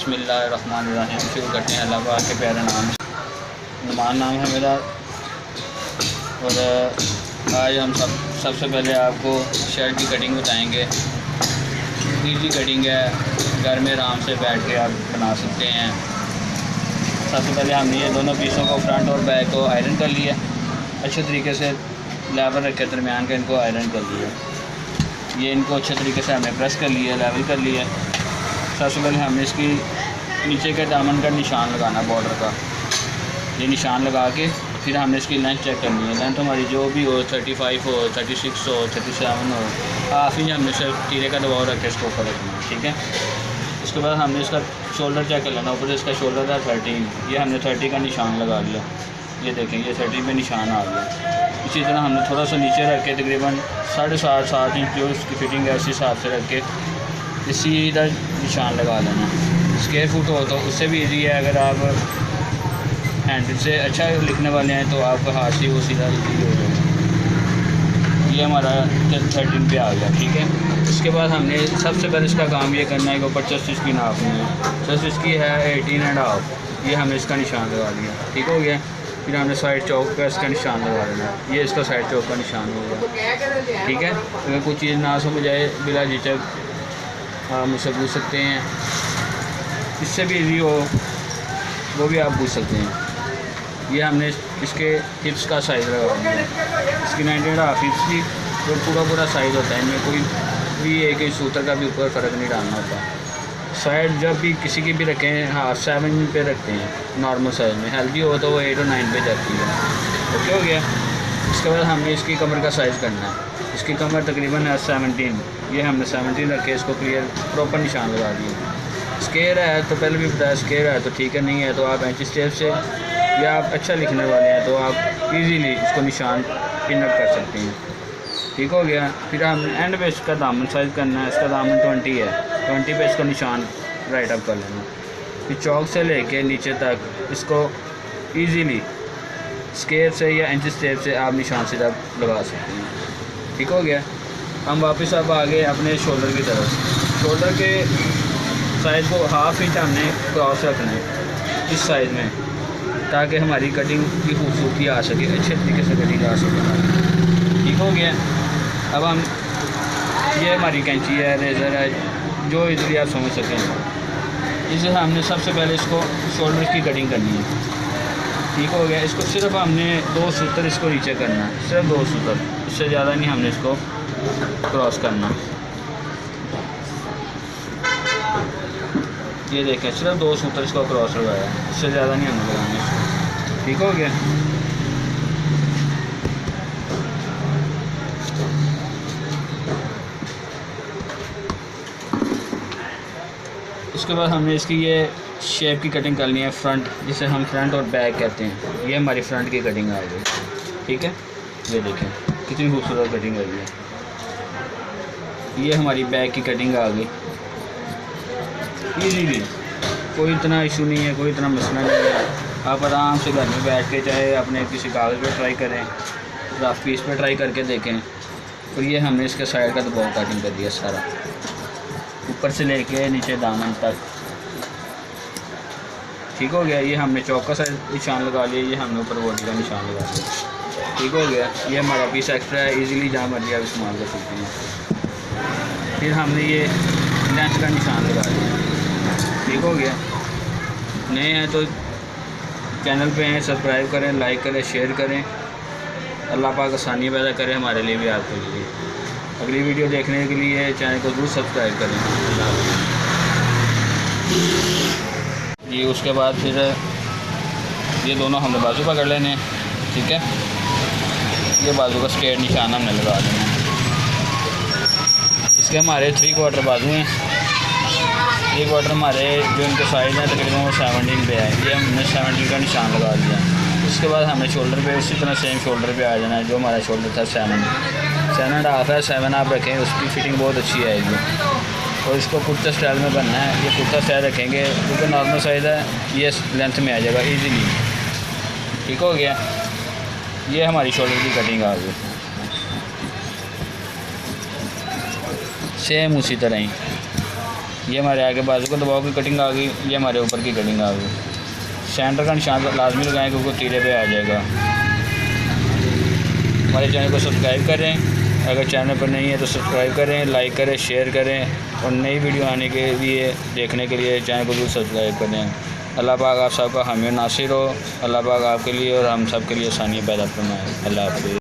बिस्मिल्लाहिर्रहमानिर्रहीम। शुरू करते हैं अल्लाह पाक के प्यारे नाम। नुमान नाम है मेरा। और आज हम सबसे पहले आपको शर्ट की कटिंग बताएंगे। इजी कटिंग है, घर में आराम से बैठ के आप बना सकते हैं। सबसे पहले हमने ये दोनों पीसों को फ्रंट और बैक को आयरन कर लिया। अच्छे तरीके से लेवल रख के दरमियान का इनको आयरन कर लिया। ये इनको अच्छे तरीके से हमने प्रेस कर लिया, लेवल कर लिया। सबसे पहले हमने इसकी नीचे के दामन का निशान लगाना, बॉर्डर का ये निशान लगा के फिर हमने इसकी लेंथ चेक करनी है। लेंथ हमारी जो भी हो, 35 हो, 36 हो, 37 हो, हाफ इंच हमने सिर्फ तीरे का दबाव रख के इसको ऊपर रखना है, ठीक है। उसके बाद हमने इसका शोल्डर चेक कर लेना। ऊपर इसका शोल्डर था 13, ये हमने 30 का निशान लगा लिया। ये देखें, ये 30 पे निशान आ गया। इसी तरह हमने थोड़ा सा नीचे रख के तकरीबन 7.5-7 इंच जो इसकी फिटिंग है उस हिसाब से रख के इसी इधर निशान लगा लेना। स्क्वायर फुट हो तो उससे भी इजी है। अगर आप हैंड से अच्छा लिखने वाले हैं तो आपका हाथ से वो सीधा इजी हो जाएगा। ये हमारा 13 पे आ गया, ठीक है। उसके बाद हमने सबसे पहले इसका काम ये करना है कि ऊपर चेस्ट इसकी नापनी है। चेस्ट इसकी है 18.5, ये हमने इसका निशान लगा दिया, ठीक हो गया। फिर हमने साइड चौक का इसका निशान लगा देना। ये इसका साइड चौक का निशान होगा, ठीक है। अगर कोई चीज़ ना समझ आए बिला झिझक आप मुझसे पूछ सकते हैं। इससे भी इजी हो वो भी आप पूछ सकते हैं। ये हमने इसके हिप्स का साइज़ लगा दिया। इसकी 19.5 हिप्स की जो पूरा साइज़ होता है, इनमें कोई भी एक ही सूत्र का भी ऊपर फ़र्क नहीं डालना होता। साइड जब भी किसी की भी रखें, हाँ 7 पे रखते हैं नॉर्मल साइज़ में। हेल्दी हो तो वो 8 और 9 पे जाती है, ओके हो गया। इसके बाद हमने इसकी कमर का साइज़ करना है। इसकी कमर तकरीबन है 17, ये हमने 17 रख के इसको क्लियर प्रॉपर निशान लगा दिया। स्केयर है तो पहले भी बताया, स्केयर है तो ठीक है, नहीं है तो आप इंची टेप से, या आप अच्छा लिखने वाले हैं तो आप इजीली इसको निशान पिन अप कर सकते हैं, ठीक हो गया। फिर हम एंड पे इसका दामन साइज़ करना है। इसका दामन 20 है, 20 पे इसका निशान राइट अप कर लेना। फिर चौक से लेके नीचे तक इसको इजीली स्केयर से या इंच टेप से आप निशान सीधा लगा सकते हैं, ठीक हो गया। हम वापस अब आगे अपने शोल्डर की तरफ। शोल्डर के साइज़ को ½ इंच हमने क्रॉस रखना है इस साइज़ में, ताकि हमारी कटिंग की खूबसूरती आ सके, अच्छे तरीके से कटिंग आ सके हमारी, ठीक हो गया। अब हम ये हमारी कैंची है, रेज़र है, जो इजीली आप समझ सकें। इसे हमने सबसे पहले इसको शोल्डर की कटिंग करनी है, ठीक हो गया। इसको सिर्फ हमने 2 सूत्र इसको नीचे करना है, सिर्फ 2 सूत्र, इससे ज़्यादा नहीं हमने इसको क्रॉस करना। ये देखें, सिर्फ 2 सूत्र इसको क्रॉस लगाया, इससे ज़्यादा नहीं हमने लगाना इसको, ठीक हो गया। उसके बाद हमने इसकी ये शेप की कटिंग करनी है, फ्रंट, जिसे हम फ्रंट और बैक कहते हैं। ये हमारी फ्रंट की कटिंग आ गई, ठीक है। ये देखें कितनी खूबसूरत कटिंग आई है। ये हमारी बैक की कटिंग आ गई इजीली, कोई इतना इशू नहीं है, कोई इतना मसला नहीं है। आप आराम से घर में बैठ के चाहे अपने किसी कागज़ पे ट्राई करें, रफ पीस पे ट्राई करके देखें। और ये हमने इसके साइड का दबाव कटिंग कर दिया सारा, ऊपर से लेके नीचे दामन तक, ठीक हो गया। ये हमने चौक का साइज निशान लगा लिया, ये हमने ऊपर बॉडी का निशान लगा लिया, ठीक हो गया। ये हमारा पीस एक्स्ट्रा है, इजीली जहाँ मर्जी आप इस्तेमाल कर सकते हैं। फिर हमने ये लेंथ का निशान लगा लिया, ठीक हो गया। नए हैं तो चैनल पे हैं, सब्सक्राइब करें, लाइक करें, शेयर करें। अल्लाह पाक आसानी पैदा करें हमारे लिए भी, आपके लिए। अगली वीडियो देखने के लिए चैनल को ज़रूर सब्सक्राइब करें। जी उसके बाद फिर ये दोनों हमने बाजू पकड़ लेने हैं, ठीक है। ये बाजू का स्ट्रेट निशान हमने लगा देना है। इसके हमारे 3/4 बाजू हैं। 3/4 हमारे जो इनके साइज़ हैं तकरीबन वो 17 पे है। ये हमने 17 का निशान लगा दिया। उसके बाद हमने शोल्डर पे उसी तरह सेम शोल्डर पे आ जाना है। जो हमारा शोल्डर था 7.5 है, 7 आप रखें, उसकी फिटिंग बहुत अच्छी आएगी। और इसको कुर्ता स्टाइल में बनना है। ये कुर्ता स्टाइल रखेंगे क्योंकि नॉर्मल साइज़ है, ये लेंथ में आ जाएगा इजीली, ठीक हो गया। ये हमारी शोल्डर की कटिंग आ गई, सेम उसी तरह ही। ये हमारे आगे बाजू को दबाव की कटिंग आ गई, ये हमारे ऊपर की कटिंग आ गई। सेंटर का निशान लाजमी लगाएं क्योंकि तीरे पे आ जाएगा। हमारे चैनल को सब्सक्राइब करें, अगर चैनल पर नहीं है तो सब्सक्राइब करें, लाइक करें, शेयर करें और नई वीडियो आने के लिए देखने के लिए चैनल को भी सब्सक्राइब करें। अल्लाह पाक आप सबका हामी नासिर हो। अल्लाह पाक आपके लिए और हम सब के लिए आसानियाँ पैदा फरमाए। अल्लाह हाफ़िज़।